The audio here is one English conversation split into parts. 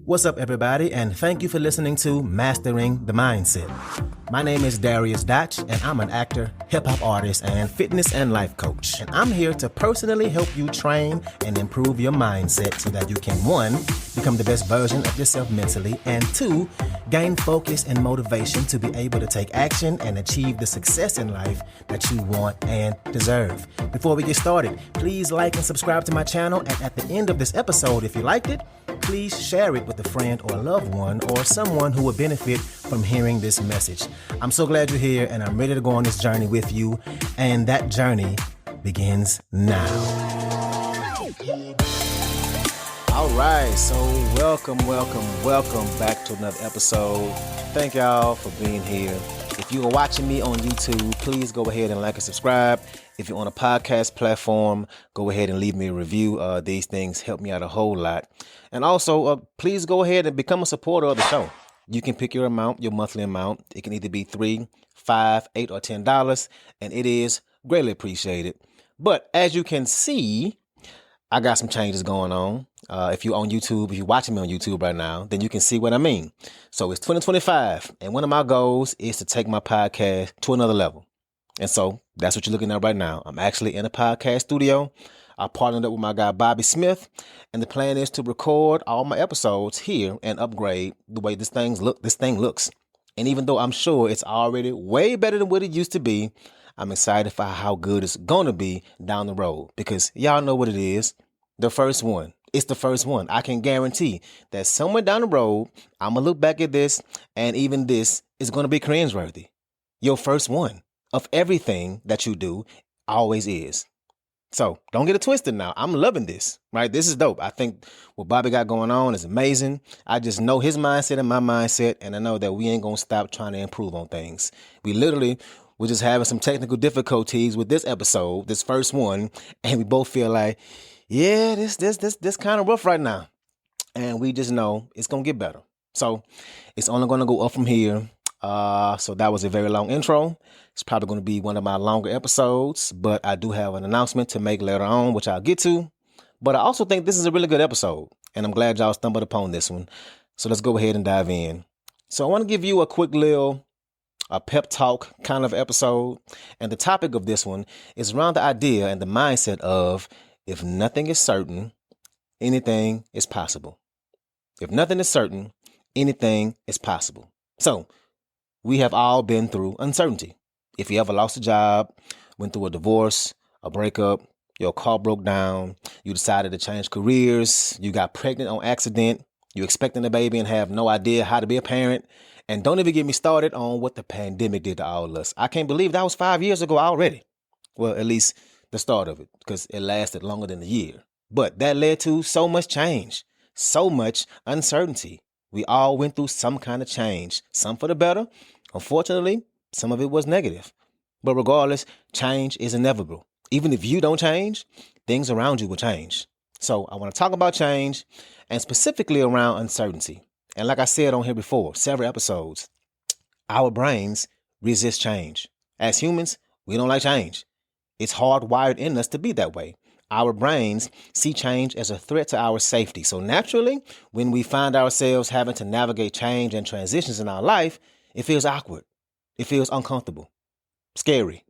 What's up, everybody, and thank you for listening to Mastering the Mindset. My name is Darius Dotch, and I'm an actor, hip-hop artist, and fitness and life coach. And I'm here to personally help you train and improve your mindset so that you can, 1, become the best version of yourself mentally, and 2, gain focus and motivation to be able to take action and achieve the success in life that you want and deserve. Before we get started, please like and subscribe to my channel, and at the end of this episode, if you liked it, please share it with a friend or a loved one or someone who would benefit from hearing this message. I'm so glad you're here, and I'm ready to go on this journey with you, and that journey begins now. All right, so welcome back to another episode. Thank y'all for being here. If you are watching me on YouTube, please go ahead and like and subscribe. If you're on a podcast platform, go ahead and leave me a review. These things help me out a whole lot. And also, please go ahead and become a supporter of the show. You can pick your amount, your monthly amount. It can either be $3, $5, $8, or $10, and it is greatly appreciated. But as you can see, I got some changes going on. If you're on YouTube, if you're watching me on YouTube right now, then you can see what I mean. So it's 2025, and one of my goals is to take my podcast to another level. And so that's what you're looking at right now. I'm actually in a podcast studio. I partnered up with my guy, Bobby Smith, and the plan is to record all my episodes here and upgrade the way this thing looks. And even though I'm sure it's already way better than what it used to be, I'm excited for how good it's going to be down the road, because y'all know what it is. The first one. It's the first one. I can guarantee that somewhere down the road, I'm going to look back at this, and even this is going to be cringeworthy. Your first one of everything that you do always is. So don't get it twisted now. I'm loving this, right? This is dope. I think what Bobby got going on is amazing. I just know his mindset and my mindset, and I know that we ain't going to stop trying to improve on things. We're just having some technical difficulties with this episode, this first one, and we both feel like, yeah, this kind of rough right now. And we just know it's going to get better. So it's only going to go up from here. So that was a very long intro. It's probably going to be one of my longer episodes, but I do have an announcement to make later on, which I'll get to. But I also think this is a really good episode, and I'm glad y'all stumbled upon this one. So let's go ahead and dive in. So I want to give you a quick little pep talk kind of episode. And the topic of this one is around the idea and the mindset of, if nothing is certain, anything is possible. If nothing is certain, anything is possible. So we have all been through uncertainty. If you ever lost a job, went through a divorce, a breakup, your car broke down, you decided to change careers, you got pregnant on accident, you're expecting a baby and have no idea how to be a parent, and don't even get me started on what the pandemic did to all of us. I can't believe that was 5 years ago already. Well, at least the start of it, because it lasted longer than a year. But that led to so much change, so much uncertainty. We all went through some kind of change, some for the better. Unfortunately, some of it was negative. But regardless, change is inevitable. Even if you don't change, things around you will change. So I want to talk about change, and specifically around uncertainty. And like I said on here before, several episodes, our brains resist change. As humans, we don't like change. It's hardwired in us to be that way. Our brains see change as a threat to our safety. So naturally, when we find ourselves having to navigate change and transitions in our life, it feels awkward. It feels uncomfortable, scary.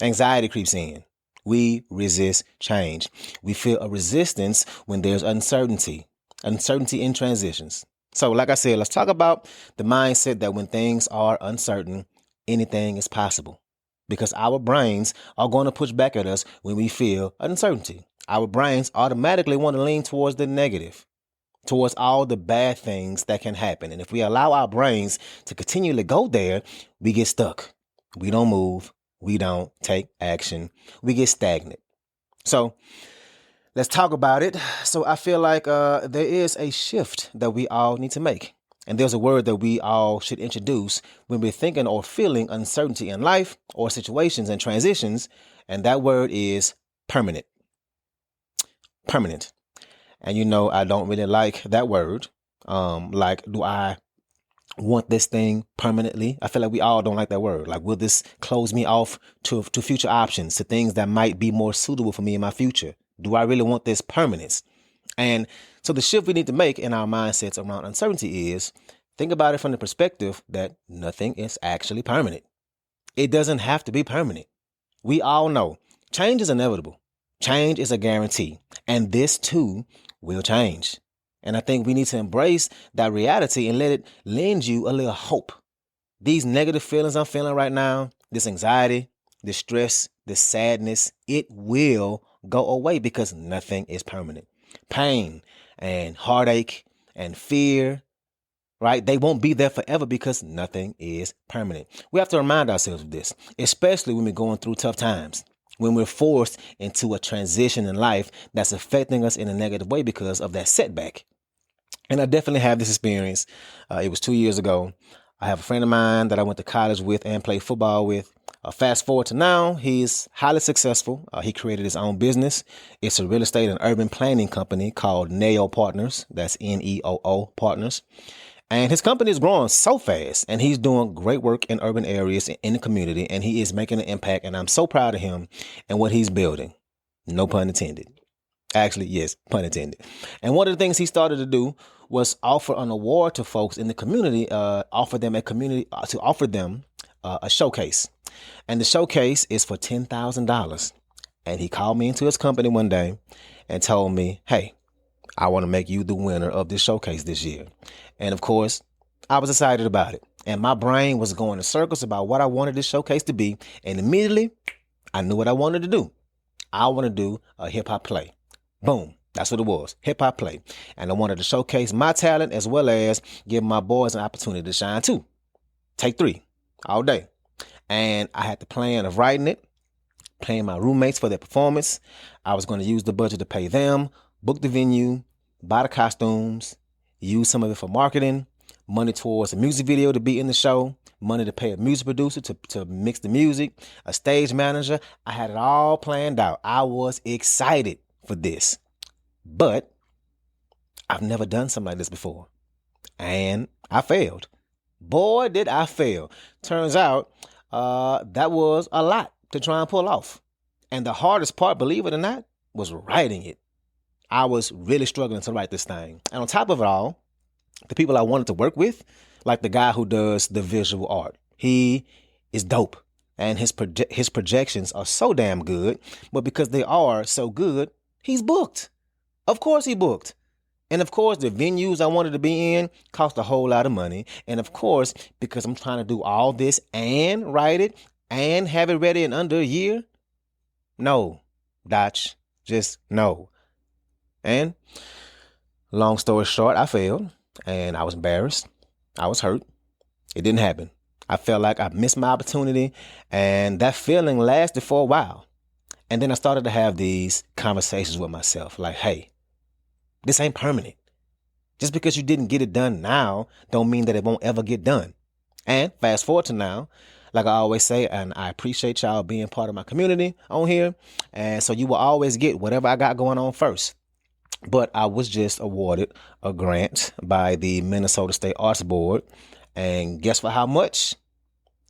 Anxiety creeps in. We resist change. We feel a resistance when there's uncertainty in transitions. So like I said, let's talk about the mindset that when things are uncertain, anything is possible. Because our brains are going to push back at us when we feel uncertainty. Our brains automatically want to lean towards the negative, towards all the bad things that can happen. And if we allow our brains to continually go there, we get stuck. We don't move. We don't take action. We get stagnant. So let's talk about it. So I feel like there is a shift that we all need to make. And there's a word that we all should introduce when we're thinking or feeling uncertainty in life or situations and transitions. And that word is permanent. Permanent. And you know, I don't really like that word. Like, do I want this thing permanently? I feel like we all don't like that word. Like, will this close me off to future options, to things that might be more suitable for me in my future? Do I really want this permanence? And So the shift we need to make in our mindsets around uncertainty is think about it from the perspective that nothing is actually permanent. It doesn't have to be permanent. We all know change is inevitable. Change is a guarantee. And this too will change. And I think we need to embrace that reality and let it lend you a little hope. These negative feelings I'm feeling right now, this anxiety, this stress, this sadness, it will go away because nothing is permanent. Pain and heartache and fear, right? They won't be there forever because nothing is permanent. We have to remind ourselves of this, especially when we're going through tough times, when we're forced into a transition in life that's affecting us in a negative way because of that setback. And I definitely have this experience. It was 2 years ago. I have a friend of mine that I went to college with and played football with. Fast forward to now, he's highly successful. He created his own business. It's a real estate and urban planning company called NEO Partners. That's NEOO Partners. And his company is growing so fast, and he's doing great work in urban areas in the community, and he is making an impact. And I'm so proud of him and what he's building. No pun intended. Actually, yes, pun intended. And one of the things he started to do was offer an award to folks in the community, offer them a showcase. And the showcase is for $10,000. And he called me into his company one day and told me, hey, I want to make you the winner of this showcase this year. And of course, I was excited about it. And my brain was going in circles about what I wanted this showcase to be. And immediately, I knew what I wanted to do. I want to do a hip hop play. Boom. That's what it was. Hip hop play. And I wanted to showcase my talent as well as give my boys an opportunity to shine too. Take 3 all day. And I had the plan of writing it, paying my roommates for their performance. I was going to use the budget to pay them, book the venue, buy the costumes, use some of it for marketing, money towards a music video to be in the show, money to pay a music producer to mix the music, a stage manager. I had it all planned out. I was excited for this. But I've never done something like this before. And I failed. Boy, did I fail. Turns out that was a lot to try and pull off. And the hardest part, believe it or not, was writing it. I was really struggling to write this thing. And on top of it all, the people I wanted to work with, like the guy who does the visual art, he is dope. And his projections are so damn good. But because they are so good, he's booked. Of course he booked. And of course, the venues I wanted to be in cost a whole lot of money. And of course, because I'm trying to do all this and write it and have it ready in under a year. No, Dotch, just no. And long story short, I failed and I was embarrassed. I was hurt. It didn't happen. I felt like I missed my opportunity, and that feeling lasted for a while. And then I started to have these conversations with myself like, hey, this ain't permanent. Just because you didn't get it done now don't mean that it won't ever get done. And fast forward to now, like I always say, and I appreciate y'all being part of my community on here. And so you will always get whatever I got going on first. But I was just awarded a grant by the Minnesota State Arts Board. And guess for how much?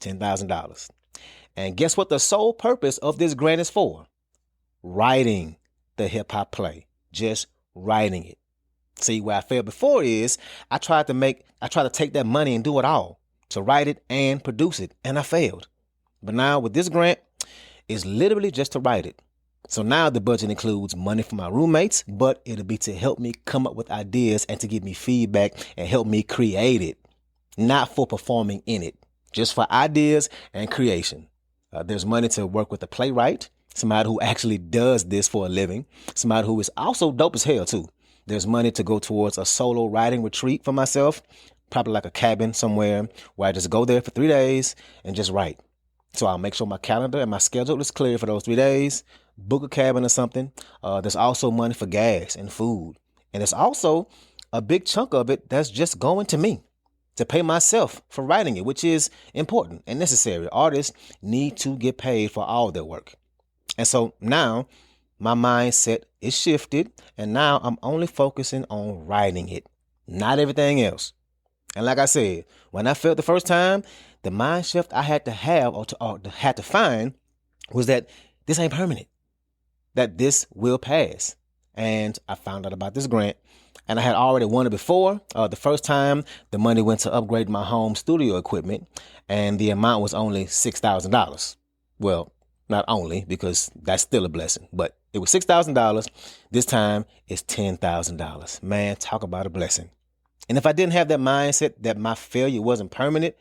$10,000. And guess what the sole purpose of this grant is for? Writing the hip hop play. Just writing it. See, where I failed before is I tried to take that money and do it all, to write it and produce it, and I failed. But now with this grant, it's literally just to write it. So now the budget includes money for my roommates, but it'll be to help me come up with ideas and to give me feedback and help me create it, not for performing in it, just for ideas and creation. There's money to work with a playwright, somebody who actually does this for a living, somebody who is also dope as hell too. There's money to go towards a solo writing retreat for myself, probably like a cabin somewhere where I just go there for 3 days and just write. So I'll make sure my calendar and my schedule is clear for those 3 days, book a cabin or something. There's also money for gas and food. And there's also a big chunk of it that's just going to me to pay myself for writing it, which is important and necessary. Artists need to get paid for all their work. And so now my mindset is shifted, and now I'm only focusing on writing it, not everything else. And like I said, when I failed the first time, the mind shift I had to have or had to find was that this ain't permanent, that this will pass. and I found out about this grant. And I had already won it before. The first time, the money went to upgrade my home studio equipment, and the amount was only $6,000. Well, not only, because that's still a blessing, but it was $6,000. This time, it's $10,000. Man, talk about a blessing. And if I didn't have that mindset that my failure wasn't permanent,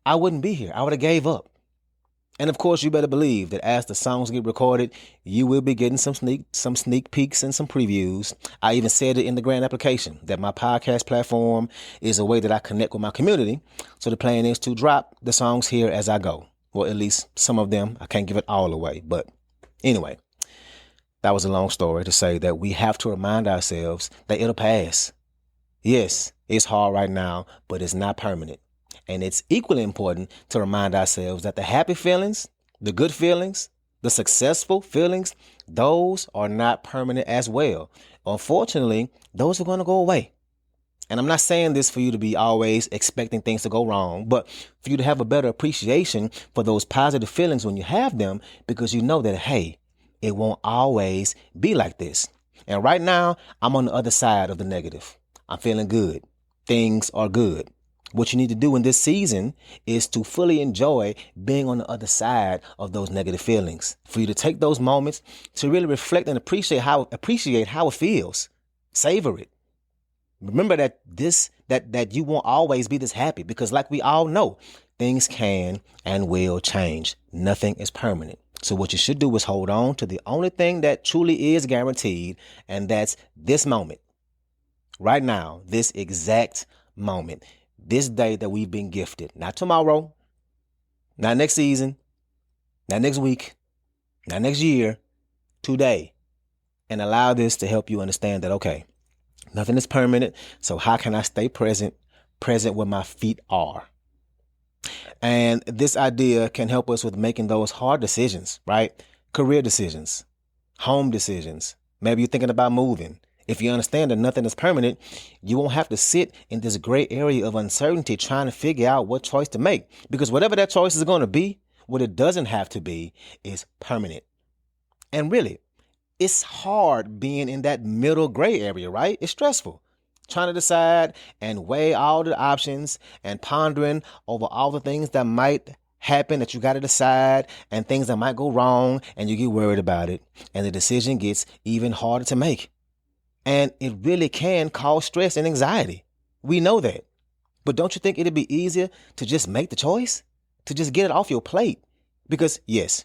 I wouldn't be here. I would have gave up. And of course, you better believe that as the songs get recorded, you will be getting some sneak peeks and some previews. I even said it in the grant application that my podcast platform is a way that I connect with my community. So the plan is to drop the songs here as I go. Well, at least some of them. I can't give it all away. But anyway, that was a long story to say that we have to remind ourselves that it'll pass. Yes, it's hard right now, but it's not permanent. And it's equally important to remind ourselves that the happy feelings, the good feelings, the successful feelings, those are not permanent as well. Unfortunately, those are going to go away. And I'm not saying this for you to be always expecting things to go wrong, but for you to have a better appreciation for those positive feelings when you have them, because you know that, hey, it won't always be like this. And right now, I'm on the other side of the negative. I'm feeling good. Things are good. What you need to do in this season is to fully enjoy being on the other side of those negative feelings. For you to take those moments to really reflect and appreciate how it feels. Savor it. Remember that you won't always be this happy, because like we all know, things can and will change. Nothing is permanent. So what you should do is hold on to the only thing that truly is guaranteed, and that's this moment. Right now, this exact moment. This day that we've been gifted, not tomorrow, not next season, not next week, not next year, today. And allow this to help you understand that, okay, nothing is permanent. So how can I stay present where my feet are? And this idea can help us with making those hard decisions, right? Career decisions, home decisions. Maybe you're thinking about moving. If you understand that nothing is permanent, you won't have to sit in this gray area of uncertainty trying to figure out what choice to make. Because whatever that choice is going to be, what it doesn't have to be is permanent. And really, it's hard being in that middle gray area, right? It's stressful. Trying to decide and weigh all the options and pondering over all the things that might happen that you got to decide, and things that might go wrong, and you get worried about it. And the decision gets even harder to make. And it really can cause stress and anxiety. We know that. But don't you think it'd be easier to just make the choice? To just get it off your plate? Because yes,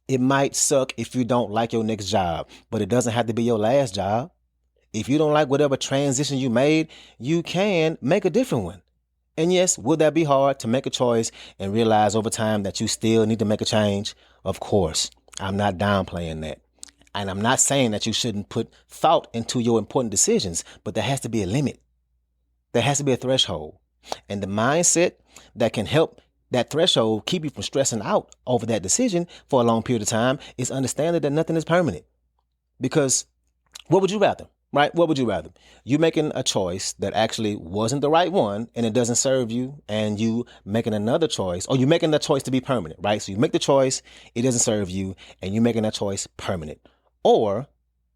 it might suck if you don't like your next job, but it doesn't have to be your last job. If you don't like whatever transition you made, you can make a different one. And yes, will that be hard to make a choice and realize over time that you still need to make a change? Of course, I'm not downplaying that. And I'm not saying that you shouldn't put thought into your important decisions, but there has to be a limit. There has to be a threshold. And the mindset that can help that threshold keep you from stressing out over that decision for a long period of time is understanding that nothing is permanent. Because what would you rather, right? What would you rather? You making a choice that actually wasn't the right one and it doesn't serve you, and you making another choice, or you making that choice to be permanent, right? So you make the choice, it doesn't serve you, and you making that choice permanent. Or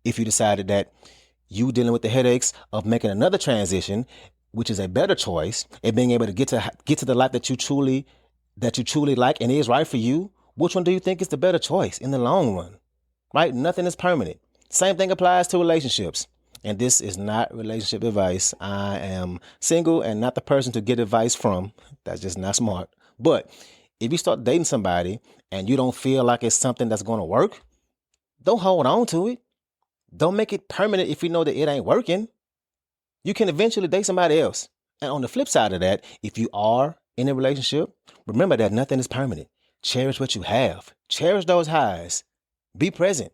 if you decided that you dealing with the headaches of making another transition, which is a better choice, and being able to get to the life that you truly like and is right for you, which one do you think is the better choice in the long run? Right? Nothing is permanent. Same thing applies to relationships. And this is not relationship advice. I am single and not the person to get advice from. That's just not smart. But if you start dating somebody and you don't feel like it's something that's going to work, don't hold on to it. Don't make it permanent if you know that it ain't working. You can eventually date somebody else. And on the flip side of that, if you are in a relationship, remember that nothing is permanent. Cherish what you have. Cherish those highs. Be present.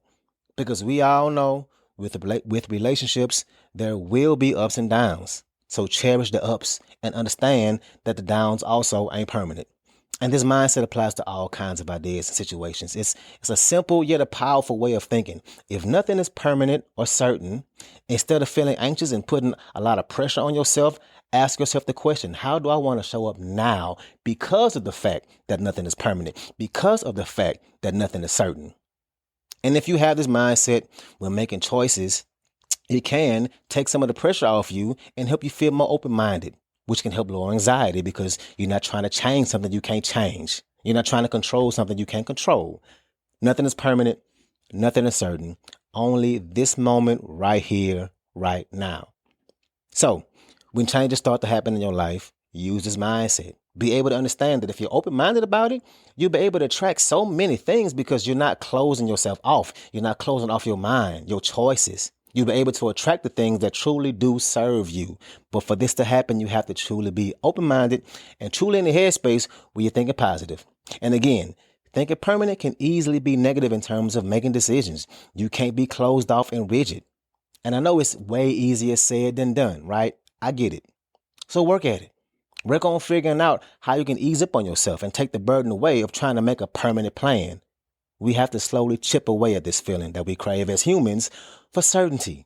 Because we all know with relationships, there will be ups and downs. So cherish the ups and understand that the downs also ain't permanent. And this mindset applies to all kinds of ideas and situations. It's a simple yet a powerful way of thinking. If nothing is permanent or certain, instead of feeling anxious and putting a lot of pressure on yourself, ask yourself the question, how do I want to show up now because of the fact that nothing is permanent, because of the fact that nothing is certain? And if you have this mindset when making choices It can take some of the pressure off you and help you feel more open-minded, which can help lower anxiety because you're not trying to change something you can't change. You're not trying to control something you can't control. Nothing is permanent. Nothing is certain. Only this moment right here, right now. So when changes start to happen in your life, use this mindset. Be able to understand that if you're open-minded about it, you'll be able to attract so many things because you're not closing yourself off. You're not closing off your mind, your choices. You'll be able to attract the things that truly do serve you. But for this to happen, you have to truly be open-minded and truly in the headspace where you're thinking positive. And again, thinking permanent can easily be negative in terms of making decisions. You can't be closed off and rigid. And I know it's way easier said than done, right? I get it. So work at it. Work on figuring out how you can ease up on yourself and take the burden away of trying to make a permanent plan. We have to slowly chip away at this feeling that we crave as humans for certainty.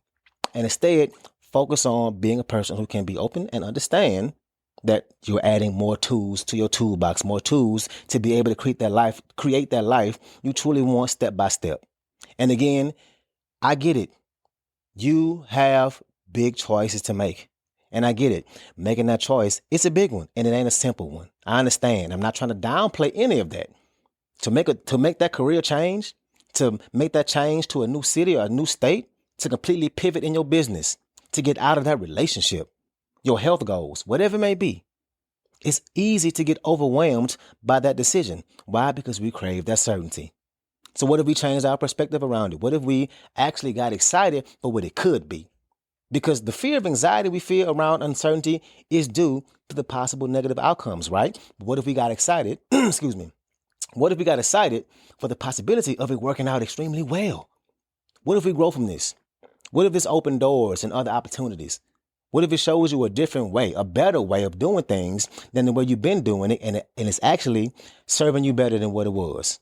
And instead, focus on being a person who can be open and understand that you're adding more tools to your toolbox, more tools to be able to create that life you truly want step by step. And again, I get it. You have big choices to make. And I get it. Making that choice, it's a big one and it ain't a simple one. I understand. I'm not trying to downplay any of that. To make that career change, to make that change to a new city or a new state, to completely pivot in your business, to get out of that relationship, your health goals, whatever it may be. It's easy to get overwhelmed by that decision. Why? Because we crave that certainty. So what if we changed our perspective around it? What if we actually got excited for what it could be? Because the fear of anxiety we feel around uncertainty is due to the possible negative outcomes, right? But what if we got excited? Excuse me. What if we got excited for the possibility of it working out extremely well? What if we grow from this? What if this opened doors and other opportunities? What if it shows you a different way, a better way of doing things than the way you've been doing it, and it's actually serving you better than what it was?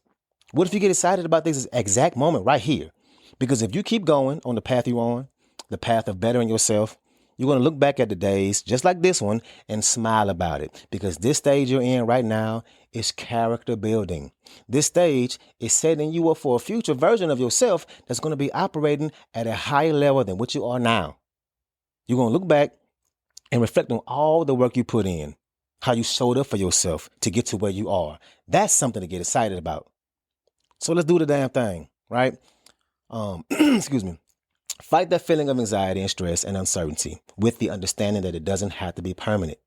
What if you get excited about this exact moment right here? Because if you keep going on the path you're on, the path of bettering yourself, you're going to look back at the days just like this one and smile about it, because this stage you're in right now is character building. This stage is setting you up for a future version of yourself that's going to be operating at a higher level than what you are now. You're going to look back and reflect on all the work you put in, how you showed up for yourself to get to where you are. That's something to get excited about. So let's do the damn thing, right? Excuse me. Fight that feeling of anxiety and stress and uncertainty with the understanding that it doesn't have to be permanent.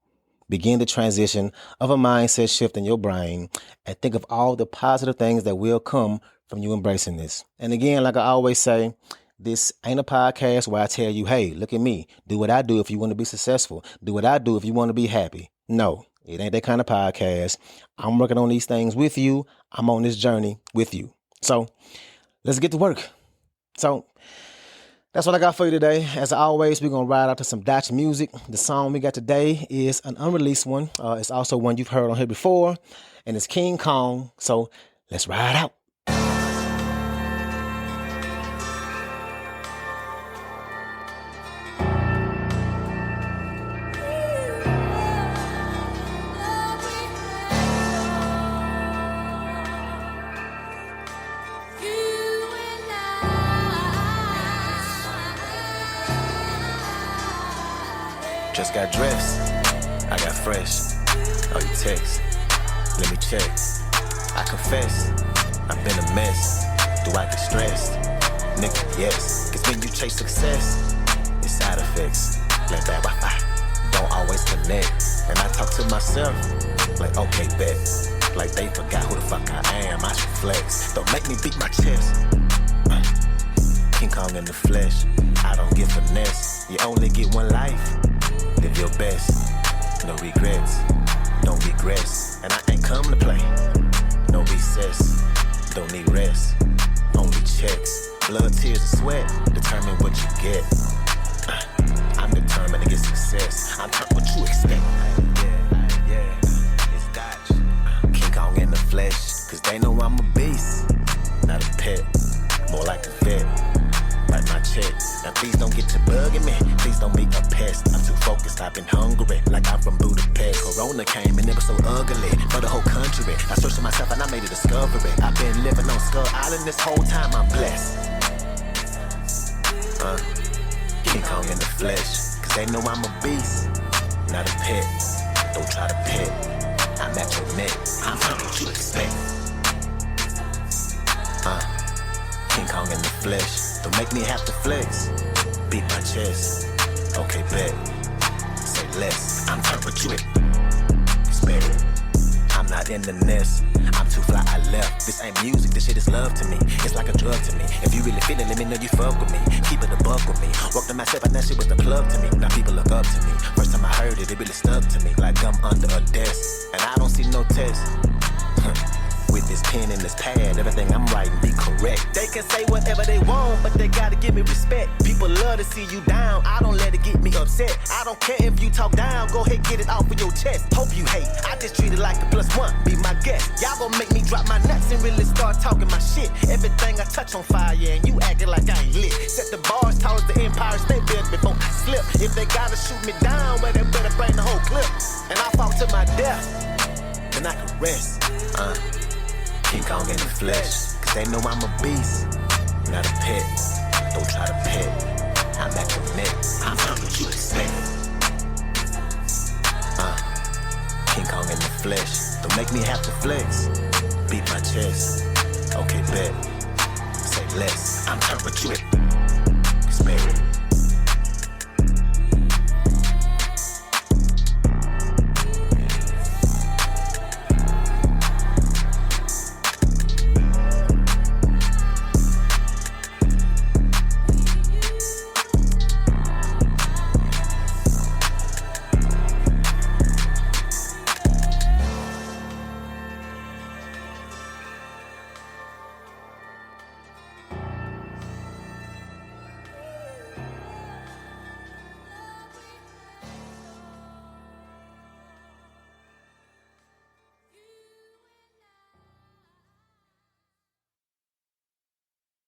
Begin the transition of a mindset shift in your brain and think of all the positive things that will come from you embracing this. And again, like I always say, this ain't a podcast where I tell you, hey, look at me. Do what I do if you want to be successful. Do what I do if you want to be happy. No, it ain't that kind of podcast. I'm working on these things with you. I'm on this journey with you. So let's get to work. So that's what I got for you today. As always, we're going to ride out to some Dutch music. The song we got today is an unreleased one. It's also one you've heard on here before, and it's King Kong. So let's ride out. Just got dressed, I got fresh. Oh, you text, let me check. I confess, I've been a mess. Do I get stressed? Nigga, yes. Cause when you chase success, it's side effects. Let that Wi-Fi don't always connect. And I talk to myself, like, okay, bet. Like they forgot who the fuck I am, I should flex. Don't make me beat my chest. King Kong in the flesh, I don't get finesse. You only get one life. Live your best, no regrets, don't regress. And I ain't come to play, no recess, don't need rest, only checks. Blood, tears, and sweat, determine what you get. I'm determined to get success, I'm not what you expect. Yeah, it's Dutch. King Kong in the flesh, cause they know I'm a beast, not a pet, more like a vet. Like my check. Now please don't get to bugging me. Please don't be a pest. I'm too focused, I've been hungry. Like I'm from Budapest. Corona came and it was so ugly for the whole country. I searched for myself and I made a discovery. I've been living on Skull Island this whole time, I'm blessed. King Kong in the flesh, cause they know I'm a beast, not a pet. Don't try to pet, I'm at your neck, I'm not what you expect. King Kong in the flesh, don't make me have to flex. Beat my chest, okay bet. Say less, I'm not what you expect. I'm not in the nest, I'm too fly, I left. This ain't music, this shit is love to me. It's like a drug to me. If you really feel it, let me know you fuck with me. Keep it a buck with me. Walk to myself, and that shit was the plug to me. Now people look up to me. First time I heard it, it really stuck to me. Like I'm under a desk, and I don't see no test. With this pen and this pad, everything I'm writing be correct. They can say whatever they want, but they gotta give me respect. People love to see you down, I don't let it get me upset. I don't care if you talk down, go ahead, get it off of your chest. Hope you hate, I just treat it like a +1, be my guest. Y'all gon' make me drop my nuts and really start talking my shit. Everything I touch on fire, and you acting like I ain't lit. Set the bars tall as the Empire State Building before I slip. If they gotta shoot me down, well, they better bring the whole clip. And I fall to my death, then I can rest. King Kong in the flesh, cause they know I'm a beast, not a pet. Don't try to pet, I'm at your neck, I'm not what you expect. King Kong in the flesh, don't make me have to flex. Beat my chest, okay bet. Say less, I'm not what you expect.